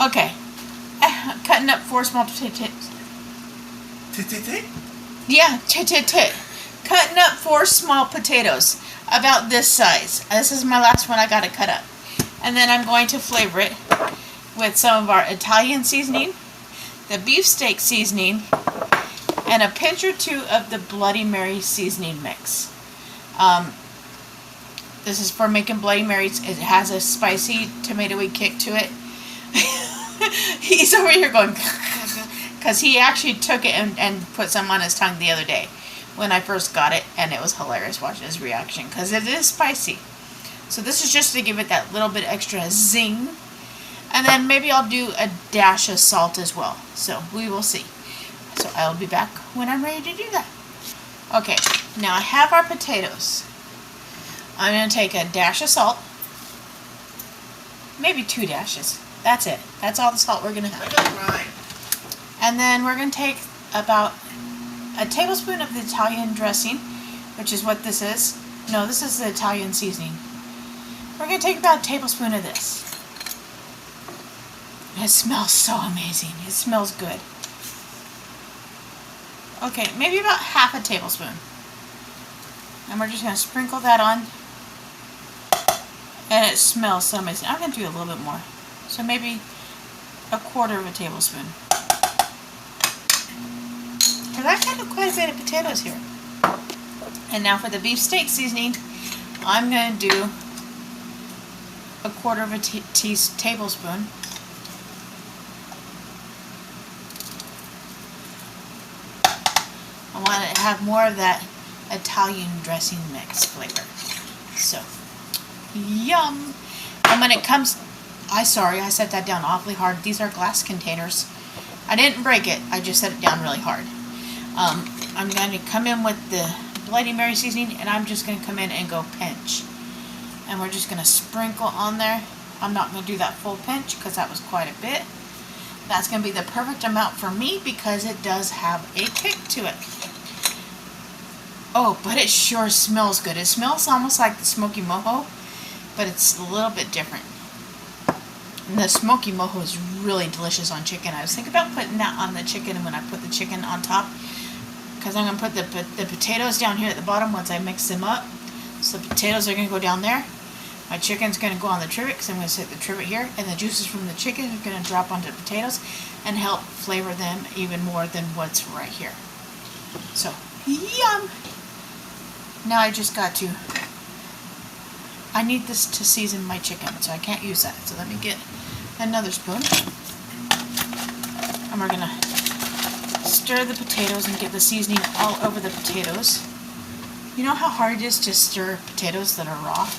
Okay. Cutting up 4 small potatoes. Tit. Yeah, tit. Cutting up 4 small potatoes, about this size. This is my last one I got to cut up. And then I'm going to flavor it with some of our Italian seasoning, the beefsteak seasoning, and a pinch or 2 of the Bloody Mary seasoning mix. This is for making Bloody Marys. It has a spicy, tomatoey kick to it. He's over here going, because he actually took it and put some on his tongue the other day when I first got it, and it was hilarious watching his reaction, because it is spicy. So this is just to give it that little bit extra zing. And then maybe I'll do a dash of salt as well. So we will see. So I'll be back when I'm ready to do that. Okay, now I have our potatoes. I'm going to take a dash of salt. Maybe 2 dashes. That's it. That's all the salt we're going to have. And then we're going to take about a tablespoon of the Italian dressing, which is what this is. No, this is the Italian seasoning. We're going to take about a tablespoon of this. It smells so amazing. It smells good. Okay, maybe about half a tablespoon. And we're just going to sprinkle that on. And it smells so amazing. I'm going to do a little bit more. So maybe a quarter of a tablespoon. Because I've got quite a bit of potatoes here. And now for the beefsteak seasoning, I'm going to do a quarter of a tablespoon. I want to have more of that Italian dressing mix flavor. So, yum! And when it comes, I set that down awfully hard. These are glass containers. I didn't break it, I just set it down really hard. I'm going to come in with the Bloody Mary seasoning, and I'm just going to come in and go pinch. And we're just going to sprinkle on there. I'm not going to do that full pinch because that was quite a bit. That's going to be the perfect amount for me because it does have a kick to it. Oh, but it sure smells good. It smells almost like the smoky mojo, but it's a little bit different. And the smoky mojo is really delicious on chicken. I was thinking about putting that on the chicken when I put the chicken on top, because I'm going to put the potatoes down here at the bottom once I mix them up. So the potatoes are going to go down there. My chicken's going to go on the trivet because I'm going to set the trivet here, and the juices from the chicken are going to drop onto the potatoes and help flavor them even more than what's right here. So, yum! Now I just got to, I need this to season my chicken, so I can't use that. So let me get another spoon. And we're going to stir the potatoes and get the seasoning all over the potatoes. You know how hard it is to stir potatoes that are raw?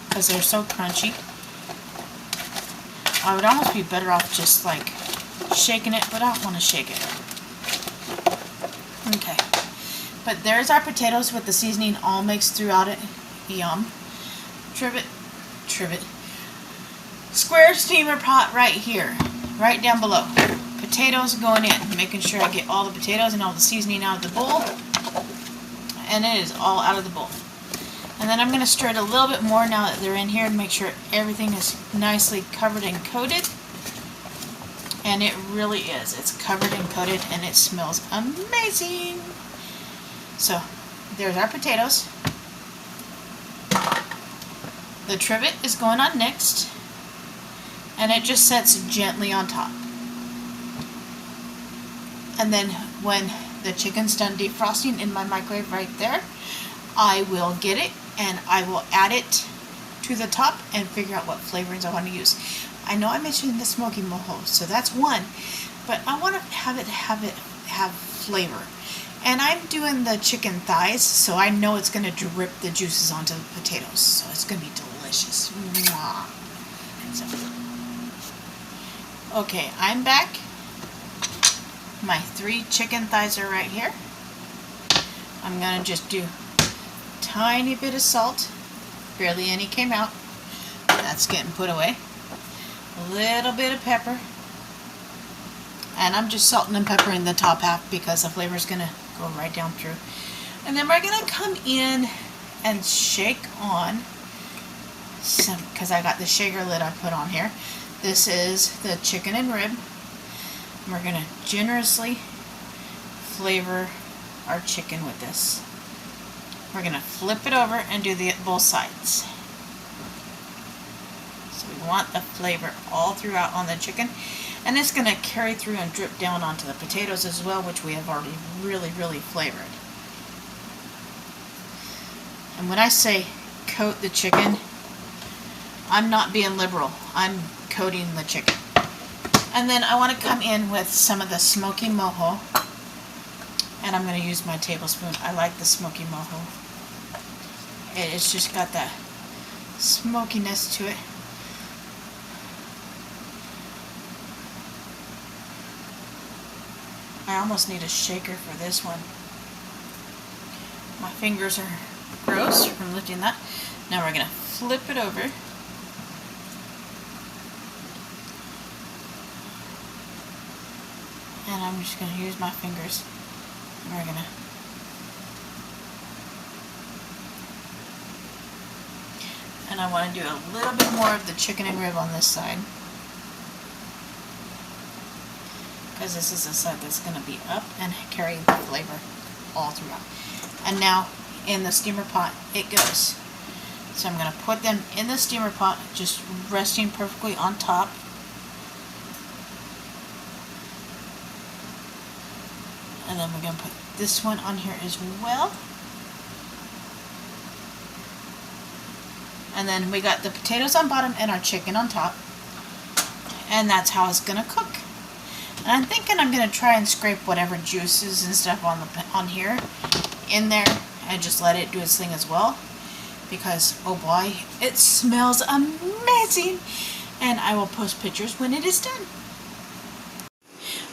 Because they're so crunchy. I would almost be better off just like shaking it, but I don't want to shake it. Okay. But there's our potatoes with the seasoning all mixed throughout it. Yum. Trivet. Square steamer pot right here. Right down below. Potatoes going in. Making sure I get all the potatoes and all the seasoning out of the bowl. And it is all out of the bowl. And then I'm going to stir it a little bit more now that they're in here and make sure everything is nicely covered and coated. And it really is. It's covered and coated and it smells amazing. So, there's our potatoes. The trivet is going on next. And it just sets gently on top. And then when the chicken's done defrosting in my microwave right there, I will get it and I will add it to the top and figure out what flavorings I want to use. I know I mentioned the smoky mojo, so that's one, but I want to have flavor. And I'm doing the chicken thighs, so I know it's going to drip the juices onto the potatoes, so it's going to be delicious. Mwah. So, okay, I'm back. My 3 chicken thighs are right here. I'm going to just do a tiny bit of salt. Barely any came out. That's getting put away. A little bit of pepper. And I'm just salting and peppering the top half because the flavor is going to go right down through. And then we're going to come in and shake on some, because I got the shaker lid I put on here. This is the chicken and rib. We're going to generously flavor our chicken with this. We're going to flip it over and do both sides. So we want the flavor all throughout on the chicken. And it's going to carry through and drip down onto the potatoes as well, which we have already really flavored. And when I say coat the chicken, I'm not being liberal. I'm coating the chicken. And then I want to come in with some of the smoky mojo. And I'm going to use my tablespoon. I like the smoky mojo. It's just got that smokiness to it. I almost need a shaker for this one. My fingers are gross from lifting that. Now we're going to flip it over. And I'm just going to use my fingers. And we're going to and I want to do a little bit more of the chicken and rib on this side. Because this is the side that's going to be up and carry the flavor all throughout. And now in the steamer pot it goes. So I'm going to put them in the steamer pot, just resting perfectly on top. And then we're going to put this one on here as well. And then we got the potatoes on bottom and our chicken on top. And that's how it's going to cook. And I'm thinking I'm going to try and scrape whatever juices and stuff on here in there and just let it do its thing as well. Because, oh boy, it smells amazing. And I will post pictures when it is done.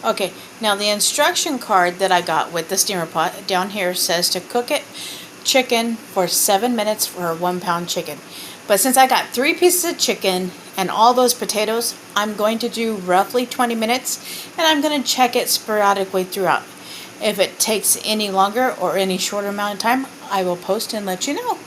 Okay, now the instruction card that I got with the steamer pot down here says to cook it chicken for 7 minutes for a 1 pound chicken. But since I got 3 pieces of chicken and all those potatoes, I'm going to do roughly 20 minutes and I'm going to check it sporadically throughout. If it takes any longer or any shorter amount of time, I will post and let you know.